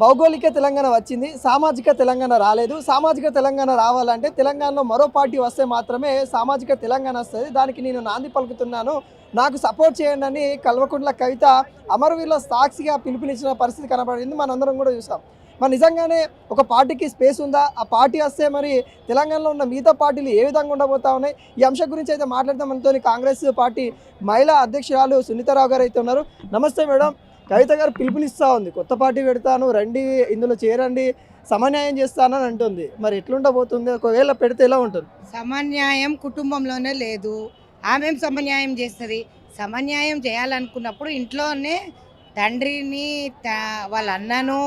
భౌగోళిక తెలంగాణ వచ్చింది, సామాజిక తెలంగాణ రాలేదు. సామాజిక తెలంగాణ రావాలంటే తెలంగాణలో మరో పార్టీ వస్తే మాత్రమే సామాజిక తెలంగాణ వస్తుంది. దానికి నేను నాంది పలుకుతున్నాను, నాకు సపోర్ట్ చేయండి అని కల్వకుంట్ల కవిత అమరవీరుల సాక్షిగా పిలుపునిచ్చిన పరిస్థితి కనబడింది. మనందరం కూడా చూసాం. మరి నిజంగానే ఒక పార్టీకి స్పేస్ ఉందా? ఆ పార్టీ వస్తే మరి తెలంగాణలో ఉన్న మిగతా పార్టీలు ఏ విధంగా ఉండబోతా ఉన్నాయి? ఈ అంశం గురించి అయితే మాట్లాడదాం. మనతో కాంగ్రెస్ పార్టీ మహిళా అధ్యక్షురాలు సునీతారావు గారు అయితే ఉన్నారు. నమస్తే మేడం. కవిత గారు పిలుపునిస్తూ ఉంది, కొత్త పార్టీ పెడతాను, రండి, ఇందులో చేరండి, సమన్యాయం చేస్తానని అంటుంది. మరి ఎట్లుండబోతుంది? ఒకవేళ పెడితే ఎలా ఉంటుంది? సమన్యాయం కుటుంబంలోనే లేదు. ఆమెం సమన్యాయం చేస్తుంది? సమన్యాయం చేయాలనుకున్నప్పుడు ఇంట్లోనే తండ్రిని, వాళ్ళ అన్నను,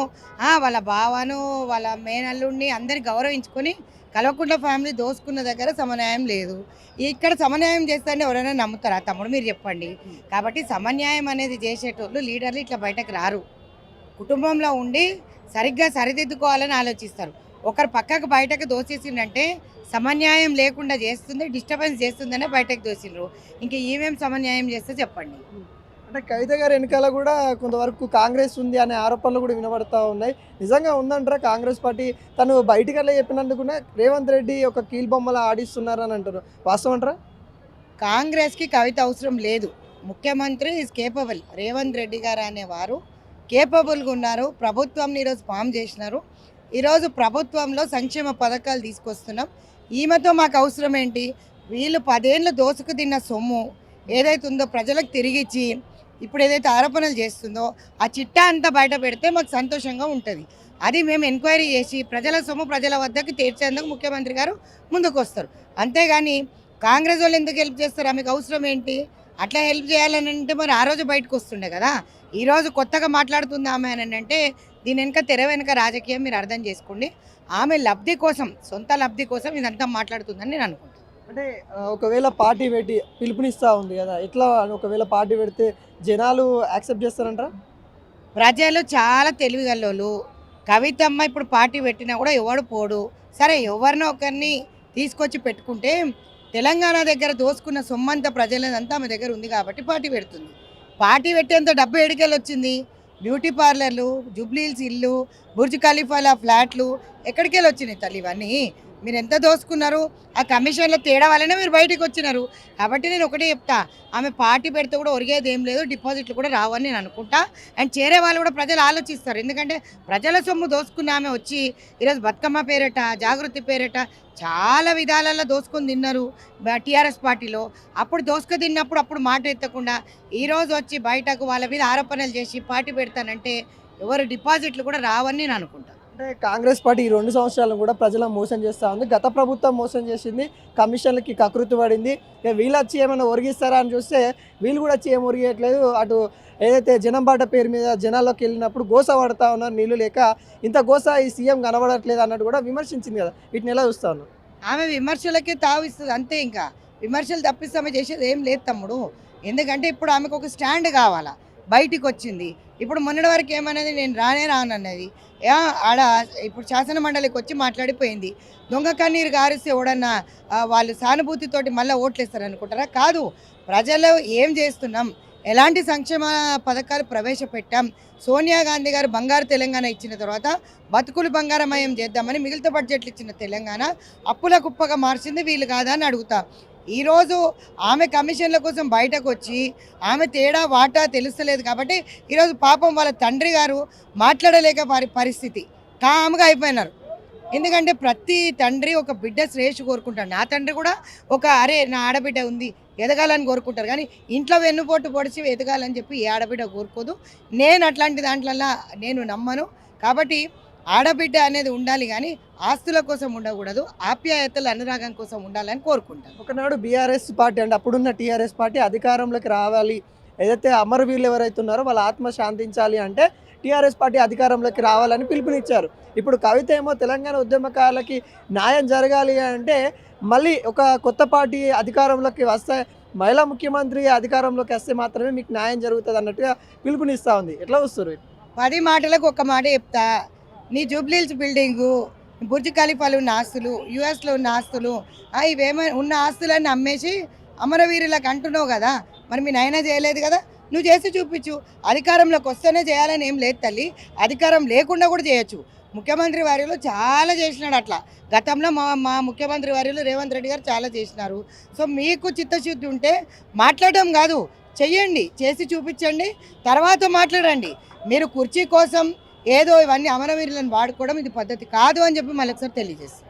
వాళ్ళ బావను, వాళ్ళ మేనల్లుడిని అందరి గౌరవించుకొని కల్వకుంట్ల ఫ్యామిలీ దోసుకున్న దగ్గర సమన్యాయం లేదు. ఇక్కడ సమన్యాయం చేస్తారని ఎవరైనా నమ్ముతారా తమ్ముడు? మీరు చెప్పండి. కాబట్టి సమన్యాయం అనేది చేసేటోళ్ళు లీడర్లు ఇట్లా బయటకు రారు. కుటుంబంలో ఉండి సరిగ్గా సరిదిద్దుకోవాలని ఆలోచిస్తారు. ఒకరు పక్కకు బయటకు దోసేసిందంటే సమన్యాయం లేకుండా చేస్తుంది, డిస్టర్బెన్స్ చేస్తుందనే బయటకు దోసిండ్రు. ఇంక ఈమెం సమన్యాయం చేస్తే చెప్పండి. అంటే కవిత గారి వెనకాల కూడా కొంతవరకు కాంగ్రెస్ ఉంది అనే ఆరోపణలు కూడా వినబడతా ఉన్నాయి. నిజంగా ఉందంటారా కాంగ్రెస్ పార్టీ? తను బయటికల్లా చెప్పినందుకు రేవంత్ రెడ్డి ఒక కీల్బొమ్మలా ఆడిస్తున్నారని అంటారు, వాస్తవం అంటారా? కాంగ్రెస్కి కవిత అవసరం లేదు. ముఖ్యమంత్రి ఈజ్ కేపబుల్. రేవంత్ రెడ్డి గారు అనేవారు కేపబుల్గా ఉన్నారు. ప్రభుత్వంని ఈరోజు ఫామ్ చేసినారు. ఈరోజు ప్రభుత్వంలో సంక్షేమ పథకాలు తీసుకొస్తున్నాం. ఈమెతో మాకు అవసరం ఏంటి? వీళ్ళు 10 ఏళ్ళు దోసుకు తిన్న సొమ్ము ఏదైతే ఉందో ప్రజలకు తిరిగిచ్చి ఇప్పుడు ఏదైతే ఆరోపణలు చేస్తుందో ఆ చిట్టా అంతా బయట పెడితే మాకు సంతోషంగా ఉంటుంది. అది మేము ఎంక్వైరీ చేసి ప్రజల సొమ్ము ప్రజల వద్దకు తీర్చేందుకు ముఖ్యమంత్రి గారు ముందుకు వస్తారు. అంతేగాని కాంగ్రెస్ వాళ్ళు ఎందుకు హెల్ప్ చేస్తారు? ఆమెకు అవసరం ఏంటి? అట్లా హెల్ప్ చేయాలని అంటే మరి ఆ రోజు బయటకు వస్తుండే కదా. ఈరోజు కొత్తగా మాట్లాడుతుంది ఆమె అని అంటే దీని వెనుక తెర వెనుక రాజకీయం మీరు అర్థం చేసుకోండి. ఆమె లబ్ధి కోసం, సొంత లబ్ధి కోసం ఇదంతా మాట్లాడుతుందని నేను అనుకుంటాను. అంటే ఒకవేళ పార్టీ పెట్టి పిలుపునిస్తూ ఉంది కదా, ఎట్లా ఒకవేళ పార్టీ పెడితే జనాలు యాక్సెప్ట్ చేస్తారంటారా? ప్రజలు చాలా తెలివిగల్లోళ్ళు. కవితమ్మ ఇప్పుడు పార్టీ పెట్టినా కూడా ఎవడు పోడు. సరే, ఎవరినో ఒకరిని తీసుకొచ్చి పెట్టుకుంటే తెలంగాణ దగ్గర దోసుకున్న సొమ్మంతా ప్రజలంతా ఆమె దగ్గర ఉంది కాబట్టి పార్టీ పెడుతుంది. పార్టీ పెట్టేంత డబ్బు ఎడికెళ్ళి వచ్చింది? బ్యూటీ పార్లర్లు, జూబ్లీహిల్స్ ఇల్లు, బుర్జ్ ఖలీఫాల ఫ్లాట్లు ఎక్కడికి వెళ్ళి వచ్చినాయి తల్లి? ఇవన్నీ మీరు ఎంత దోసుకున్నారు? ఆ కమిషన్లో తేడా వల్లనే మీరు బయటకు వచ్చినారు. కాబట్టి నేను ఒకటే చెప్తా, ఆమె పార్టీ పెడితే కూడా ఒరిగేది ఏం లేదు, డిపాజిట్లు కూడా రావని నేను అనుకుంటా. అండ్ చేరే వాళ్ళు కూడా ప్రజలు ఆలోచిస్తారు. ఎందుకంటే ప్రజల సొమ్ము దోసుకున్న ఆమె వచ్చి ఈరోజు బతుకమ్మ పేరట, జాగృతి పేరట చాలా విధాలలో దోసుకొని తిన్నారు టీఆర్ఎస్ పార్టీలో. అప్పుడు దోసుకు తిన్నప్పుడు అప్పుడు మాట ఎత్తకుండా ఈరోజు వచ్చి బయటకు వాళ్ళ మీద ఆరోపణలు చేసి పార్టీ పెడతానంటే ఎవరు డిపాజిట్లు కూడా రావని నేను అనుకుంటాను. అంటే కాంగ్రెస్ పార్టీ ఈ 2 సంవత్సరాలు కూడా ప్రజలను మోసం చేస్తూ ఉంది. గత ప్రభుత్వం మోసం చేసింది, కమిషన్లకి కకృతి పడింది. ఇక వీళ్ళు వచ్చి ఏమైనా ఒరిగిస్తారా అని చూస్తే వీళ్ళు కూడా వచ్చి ఏం ఒరిగేయట్లేదు. అటు ఏదైతే జనం బాట పేరు మీద జనాల్లోకి వెళ్ళినప్పుడు గోస పడతా ఉన్నారు, నీళ్ళు లేక. ఇంత గోస ఈ సీఎం కనబడట్లేదు అన్నట్టు కూడా విమర్శించింది కదా, వీటిని ఎలా చూస్తా ఉన్నారు? ఆమె విమర్శలకే తావిస్తుంది అంతే. ఇంకా విమర్శలు తప్పిస్తే ఆమె చేసేది ఏం లేదు తమ్ముడు. ఎందుకంటే ఇప్పుడు ఆమెకు ఒక స్టాండ్ కావాలా. బయటికి వచ్చింది. ఇప్పుడు మొన్నటి వరకు ఏమనేది, నేను రానన్నది. ఆడ ఇప్పుడు శాసన మండలికి వచ్చి మాట్లాడిపోయింది. దొంగ కన్నీరు గారిస్తే ఎవడన్నా వాళ్ళు సానుభూతితోటి మళ్ళీ ఓట్లేస్తారు అనుకుంటారా? కాదు. ప్రజలు ఏం చేస్తున్నాం, ఎలాంటి సంక్షేమ పథకాలు ప్రవేశపెట్టాం, సోనియా గాంధీ గారు బంగారు తెలంగాణ ఇచ్చిన తర్వాత బతుకులు బంగారమయం చేద్దామని మిగిలిత బడ్జెట్లు ఇచ్చిన తెలంగాణ అప్పుల కుప్పగా మార్చింది వీళ్ళు కాదా అని అడుగుతా. ఈరోజు ఆమె కమిషన్ల కోసం బయటకు వచ్చి ఆమె తేడా వాటా తెలుస్తలేదు కాబట్టి ఈరోజు పాపం వాళ్ళ తండ్రి గారు మాట్లాడలేక పరిస్థితి కామ్గా అయిపోయినారు. ఎందుకంటే ప్రతి తండ్రి ఒక బిడ్డ శ్రేయస్సు కోరుకుంటాడు. నా తండ్రి కూడా ఒక అరే నా ఆడబిడ్డ ఉంది ఎదగాలని కోరుకుంటారు. కానీ ఇంట్లో వెన్నుపోటు పొడిచి ఎదగాలని చెప్పి ఏ ఆడబిడ్డ కోరుకోదు. నేను అట్లాంటి దాంట్లో నేను నమ్మను. కాబట్టి ఆడబిడ్డ అనేది ఉండాలి, కానీ ఆస్తుల కోసం ఉండకూడదు, ఆప్యాయతలు అనురాగం కోసం ఉండాలని కోరుకుంటాను. ఒకనాడు బీఆర్ఎస్ పార్టీ అంటే అప్పుడున్న టీఆర్ఎస్ పార్టీ అధికారంలోకి రావాలి, ఏదైతే అమరవీరులు ఎవరైతే ఉన్నారో వాళ్ళ ఆత్మ శాంతించాలి అంటే టీఆర్ఎస్ పార్టీ అధికారంలోకి రావాలని పిలుపునిచ్చారు. ఇప్పుడు కవిత ఏమో తెలంగాణ ఉద్యమకారులకి న్యాయం జరగాలి అంటే మళ్ళీ ఒక కొత్త పార్టీ అధికారంలోకి వస్తే, మహిళా ముఖ్యమంత్రి అధికారంలోకి వస్తే మాత్రమే మీకు న్యాయం జరుగుతుంది అన్నట్టుగా పిలుపునిస్తూ ఉంది. ఎట్లా వస్తారు? 10 మాటలకు ఒక మాట చెప్తా. నీ జూబ్లీహిల్స్ బిల్డింగు, బుర్జ్ ఖలీఫాలు ఉన్న ఆస్తులు, యూఎస్లో ఉన్న ఆస్తులు, ఇవేమైనా ఉన్న ఆస్తులన్నీ అమ్మేసి అమరవీరులకు అంటున్నావు కదా. మరి మీ నాయన చేయలేదు కదా. నువ్వు చేసి చూపించు. అధికారంలోకి వస్తేనే చేయాలని ఏం లేదు తల్లి, అధికారం లేకుండా కూడా చేయొచ్చు. ముఖ్యమంత్రి వారిలో చాలా చేసినాడు అట్లా. గతంలో మా ముఖ్యమంత్రి వారిలో రేవంత్ రెడ్డి గారు చాలా చేసినారు. సో మీకు చిత్తశుద్ధి ఉంటే మాట్లాడడం కాదు, చెయ్యండి, చేసి చూపించండి, తర్వాత మాట్లాడండి. మీరు కుర్చీ కోసం ఏదో ఇవన్నీ అమరవీరులను వాడుకోవడం ఇది పద్ధతి కాదు అని చెప్పి మళ్ళీ ఒకసారి తెలియజేస్తాను.